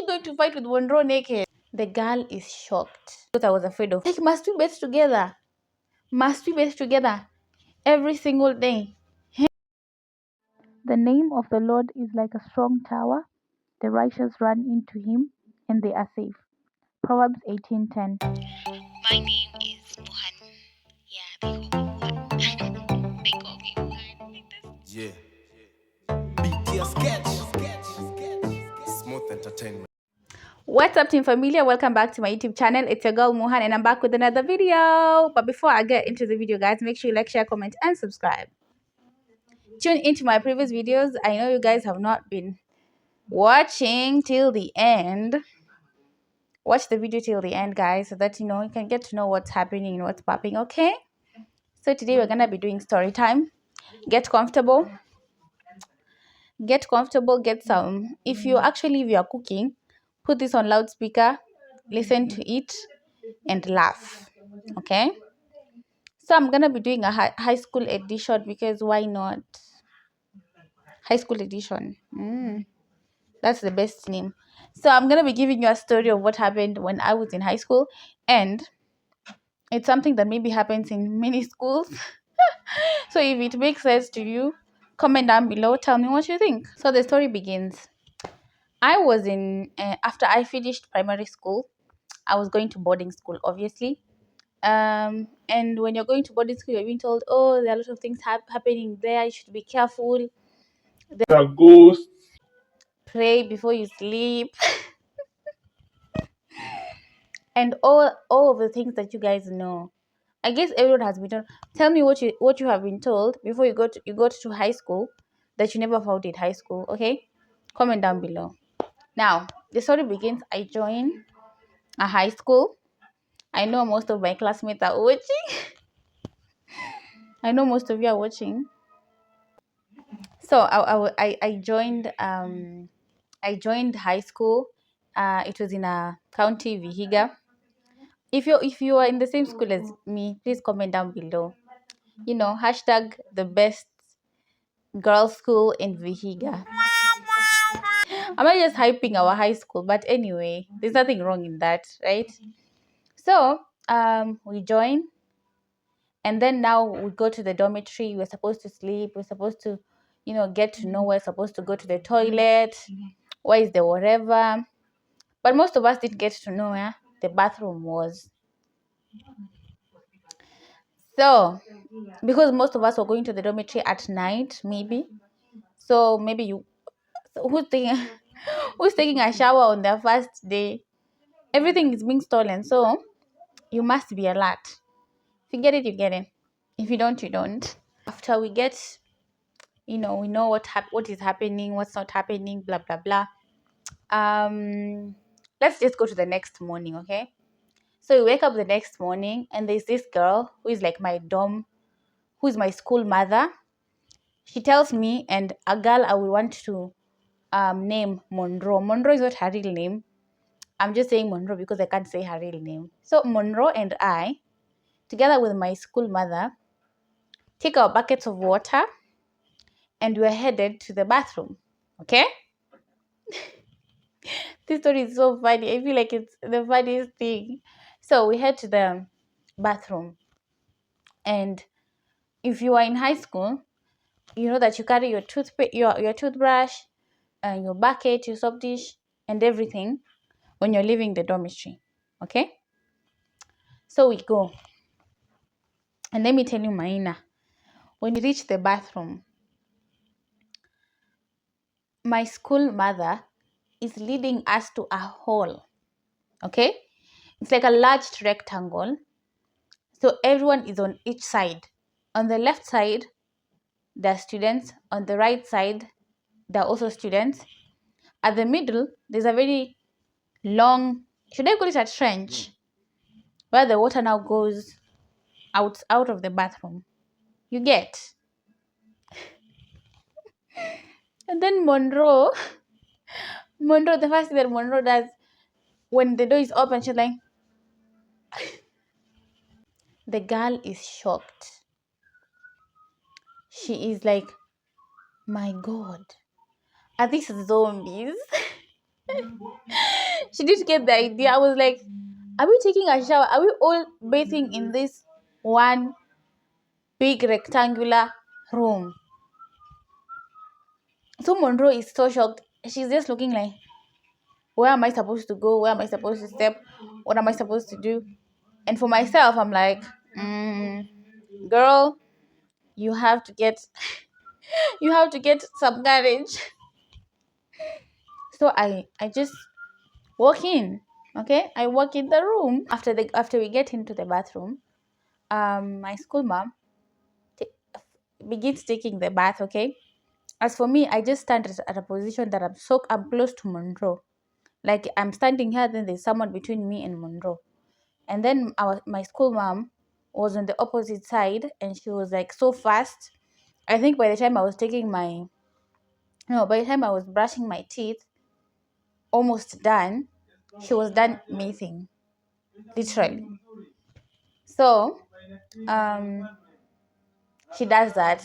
going to fight with Monroe naked? The girl is shocked because I was afraid of, like, must we bet together? Must we bet together every single day? The name of the Lord is like a strong tower. The righteous run into him and they are safe. Proverbs 18:10. My name is Mohan. Yeah, they call me Mohan. They call me Mohan. Yeah. BT sketch. Smooth entertainment. What's up, team familia? Welcome back to my YouTube channel. It's your girl Mohan and I'm back with another video. But before I get into the video, guys, make sure you like, share, comment and subscribe. Tune into my previous videos. I know you guys have not been watching till the end. Watch the video till the end, guys, so that you can get to know what's happening and what's popping. Okay, so today we're gonna be doing story time. Get comfortable, get some, if you are cooking, put this on loudspeaker, listen to it and laugh. Okay, so I'm gonna be doing a high school edition because why not? High school edition, that's the best name. So I'm gonna be giving you a story of what happened when I was in high school, and it's something that maybe happens in many schools. So if it makes sense to you, comment down below, tell me what you think. So the story begins. I was in after I finished primary school, I was going to boarding school, obviously. And when you're going to boarding school, you're being told, oh, there are a lot of things happening there, you should be careful, there are ghosts, pray before you sleep, and all of the things that you guys know. I guess everyone has been told. Tell me what you have been told before you got to high school that you never found in high school. Okay, comment down below. Now the story begins. I joined a high school. I know most of my classmates are watching. I know most of you are watching. So I joined high school. It was in a county, Vihiga. If you are in the same school as me, please comment down below. Hashtag the best girls' school in Vihiga. I'm not just hyping our high school, but anyway, there's nothing wrong in that, right? So we join, and then now we go to the dormitory. We're supposed to sleep. We're supposed to, get to know. We're supposed to go to the toilet. Where is the whatever? But most of us didn't get to know where the bathroom was. So because most of us were going to the dormitory at night, maybe. So maybe who's taking a shower on their first day? Everything is being stolen, so you must be alert. If you get it, you get it. If you don't, you don't. After we get, we know what is happening, what's not happening, blah blah blah. Let's just go to the next morning, okay? So we wake up the next morning, and there's this girl who is like who is my school mother. She tells me, and a girl I would want to name Monroe. Monroe is not her real name. I'm just saying Monroe because I can't say her real name. So Monroe and I, together with my school mother, take our buckets of water and we're headed to the bathroom. Okay? This story is so funny. I feel like it's the funniest thing. So we head to the bathroom. And if you are in high school, you know that you carry your your toothbrush and your bucket, your soap dish, and everything when you're leaving the dormitory. Okay? So we go. And let me tell you, Maina, when we reach the bathroom, my school mother is leading us to a hall. Okay? It's like a large rectangle. So everyone is on each side. On the left side, there are students. On the right side, there are also students. At the middle, there's a very long, should I call it a trench, where the water now goes out of the bathroom. You get? And then Monroe, the first thing that Monroe does when the door is open, she's like, the girl is shocked. She is like, my God, are these zombies? She didn't get the idea. I was like, are we taking a shower? Are we all bathing in this one big rectangular room? So Monroe is so shocked. She's just looking like, where am I supposed to go? Where am I supposed to step? What am I supposed to do? And for myself, I'm like, girl, you have to get you have to get some courage. So I just walk in. Okay, I walk in the room. After we get into the bathroom, my school mom begins taking the bath. Okay, as for me, I just stand at a position that I'm close to Monroe. Like I'm standing here, then there's someone between me and Monroe. And then my school mom was on the opposite side, and she was like so fast. I think by the time I was taking my no, by the time I was brushing my teeth, almost done, she was done bathing, literally. So, she does that,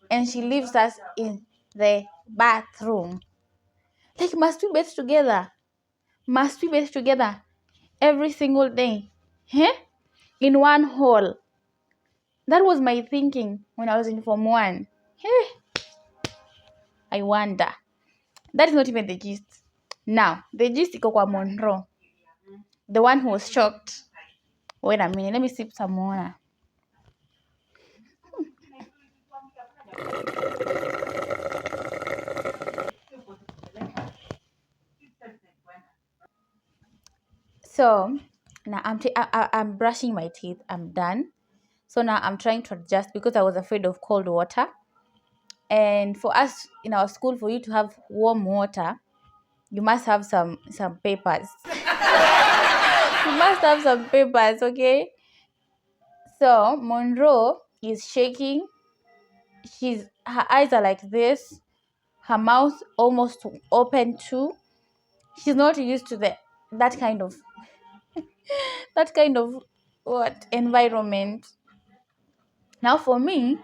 and she leaves us in the bathroom. Like, must we bathe together? Must we bathe together every single day? Huh? In one hole. That was my thinking when I was in Form 1. Hey, I wonder. That is not even the gist. Now, the gist iko kwa Monroe. The one who was shocked. Wait a minute, let me sip some water. So now I'm brushing my teeth. I'm done. So now I'm trying to adjust because I was afraid of cold water. And for us in our school, for you to have warm water, you must have some papers. You must have some papers, okay? So Monroe is shaking. Her eyes are like this. Her mouth almost open too. She's not used to that kind of environment. Now for me,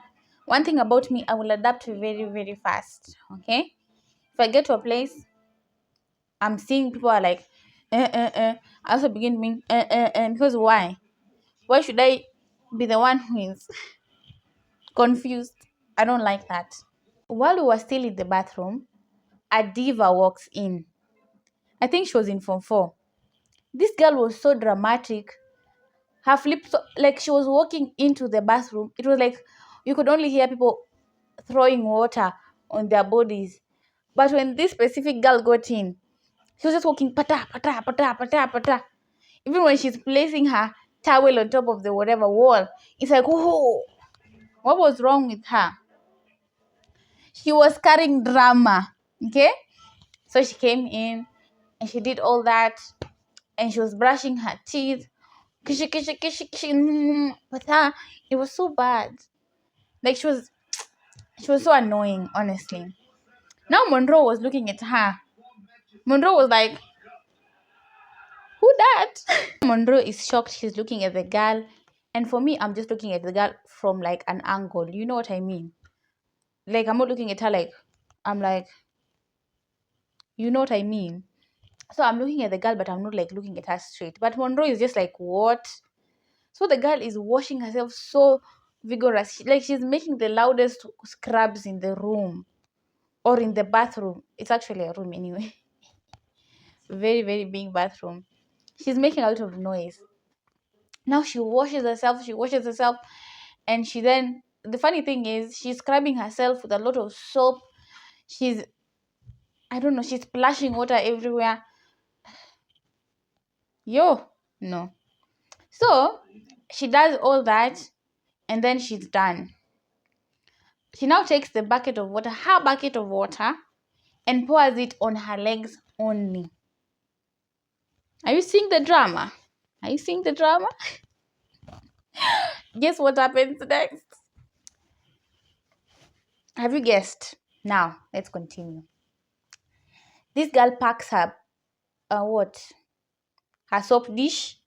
one thing about me, I will adapt very, very fast. Okay? If I get to a place, I'm seeing people are like, I also begin being, because why? Why should I be the one who is confused? I don't like that. While we were still in the bathroom, a diva walks in. I think she was in Form 4. This girl was so dramatic. Her flip, like she was walking into the bathroom. It was like you could only hear people throwing water on their bodies. But when this specific girl got in, she was just walking pata, pata, pata, pata, pata. Even when she's placing her towel on top of the whatever wall, it's like, whoa, what was wrong with her? She was carrying drama, okay? So she came in and she did all that and she was brushing her teeth. Kishi, kishi, kishi, kishi. But it was so bad. Like she was so annoying, honestly. Now Monroe was looking at her. Monroe was like, who that? Monroe is shocked. She's looking at the girl. And for me, I'm just looking at the girl from like an angle. You know what I mean? Like I'm not looking at her like, I'm like, you know what I mean? So I'm looking at the girl, but I'm not like looking at her straight. But Monroe is just like, what? So the girl is washing herself so vigorous. Like she's making the loudest scrubs in the room or in the bathroom. It's actually a room anyway. Very, very big bathroom. She's making a lot of noise. Now she washes herself, and the funny thing is she's scrubbing herself with a lot of soap. She's I don't know, she's splashing water everywhere. Yo, no. So she does all that and then she's done. She now takes her bucket of water, and pours it on her legs only. Are you seeing the drama? Guess what happens next? Have you guessed? Now, let's continue. This girl packs her, what? Her soap dish,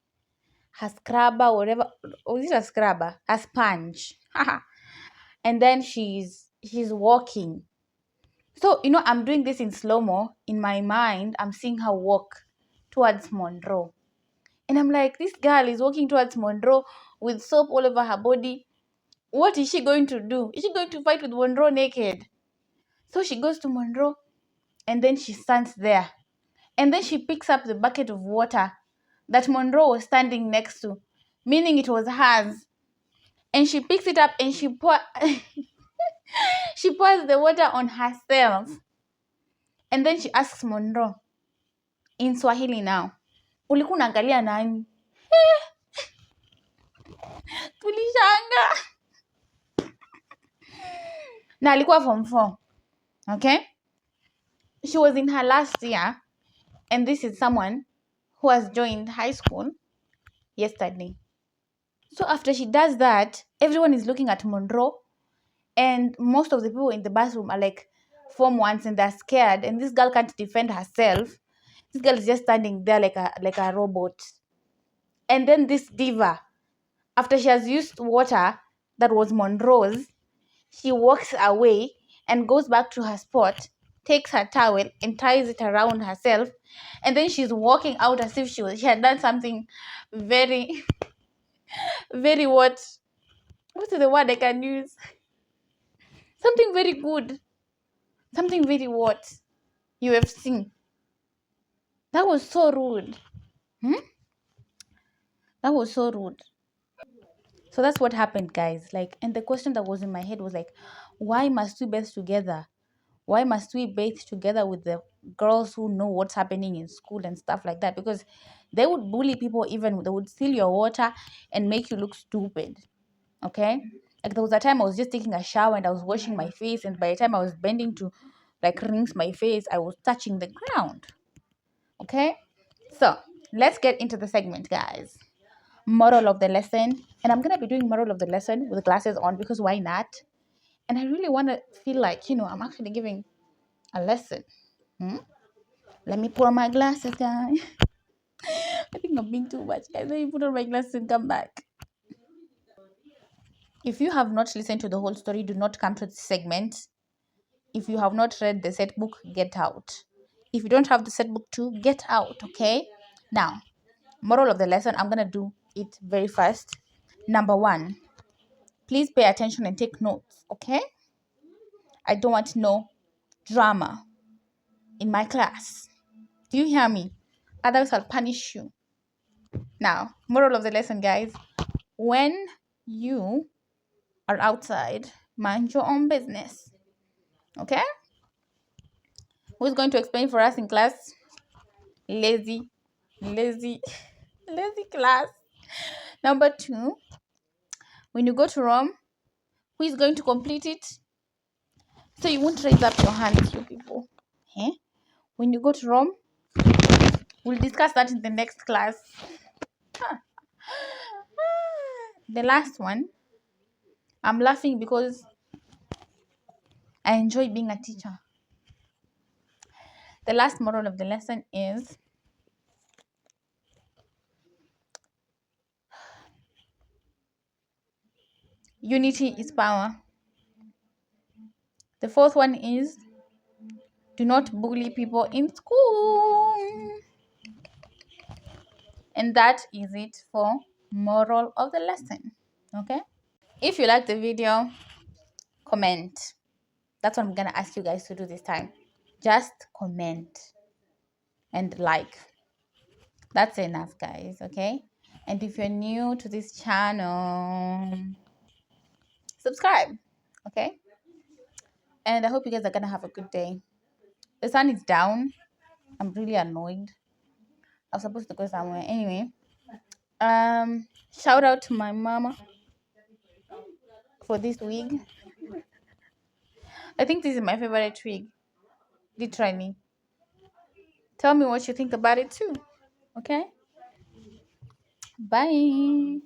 her scrubber, whatever. Oh, this is a scrubber, a sponge. And then she's walking. So, I'm doing this in slow-mo. In my mind, I'm seeing her walk. towards Monroe. And I'm like, this girl is walking towards Monroe with soap all over her body. What is she going to do? Is she going to fight with Monroe naked? So she goes to Monroe and then she stands there. And then she picks up the bucket of water that Monroe was standing next to, meaning it was hers. And she picks it up and she she pours the water on herself. And then she asks Monroe in Swahili now, ulikuwa unaangalia nani? Tulishanga. Na alikuwa form 4. Okay? She was in her last year, and this is someone who has joined high school yesterday. So after she does that, everyone is looking at Monroe, and most of the people in the bathroom are like form 1s and they're scared, and this girl can't defend herself. This girl is just standing there like a robot. And then this diva, after she has used water that was Monroe's, she walks away and goes back to her spot, takes her towel and ties it around herself, and then she's walking out as if she had done something very, very what's the word I can use? Something very good. Something very what? You have seen. That was so rude. That was so rude. So that's what happened, guys. Like, and the question that was in my head was like, why must we bathe together? Why must we bathe together with the girls who know what's happening in school and stuff like that? Because they would bully people, even they would steal your water and make you look stupid. Okay? Like there was a time I was just taking a shower and I was washing my face, and by the time I was bending to like rinse my face, I was touching the ground. Okay? So let's get into the segment, guys. Moral of the lesson. And I'm gonna be doing moral of the lesson with glasses on because why not? And I really wanna feel like, I'm actually giving a lesson. Let me put on my glasses, guys. I think I'm being too much, guys. Let me put on my glasses and come back. If you have not listened to the whole story, do not come to this segment. If you have not read the set book, get out. If you don't have the set book too, get out, okay? Now, moral of the lesson, I'm going to do it very fast. Number 1, please pay attention and take notes, okay? I don't want no drama in my class. Do you hear me? Otherwise, I'll punish you. Now, moral of the lesson, guys. When you are outside, mind your own business. Okay? Who's going to explain for us in class? Lazy, lazy, lazy class. Number 2, when you go to Rome, who is going to complete it? So you won't raise up your hands, you people. Okay? When you go to Rome, we'll discuss that in the next class. The last one, I'm laughing because I enjoy being a teacher. The last moral of the lesson is unity is power. The 4th one is do not bully people in school. And that is it for moral of the lesson. Okay? If you like the video, comment. That's what I'm gonna ask you guys to do this time. Just comment and like. That's enough, guys. Okay? And if you're new to this channel, subscribe. Okay? And I hope you guys are gonna have a good day. The sun is down. I'm really annoyed. I was supposed to go somewhere. Anyway, shout out to my mama for this wig. I think this is my favorite wig. Literally. Tell me what you think about it too. Okay? Bye.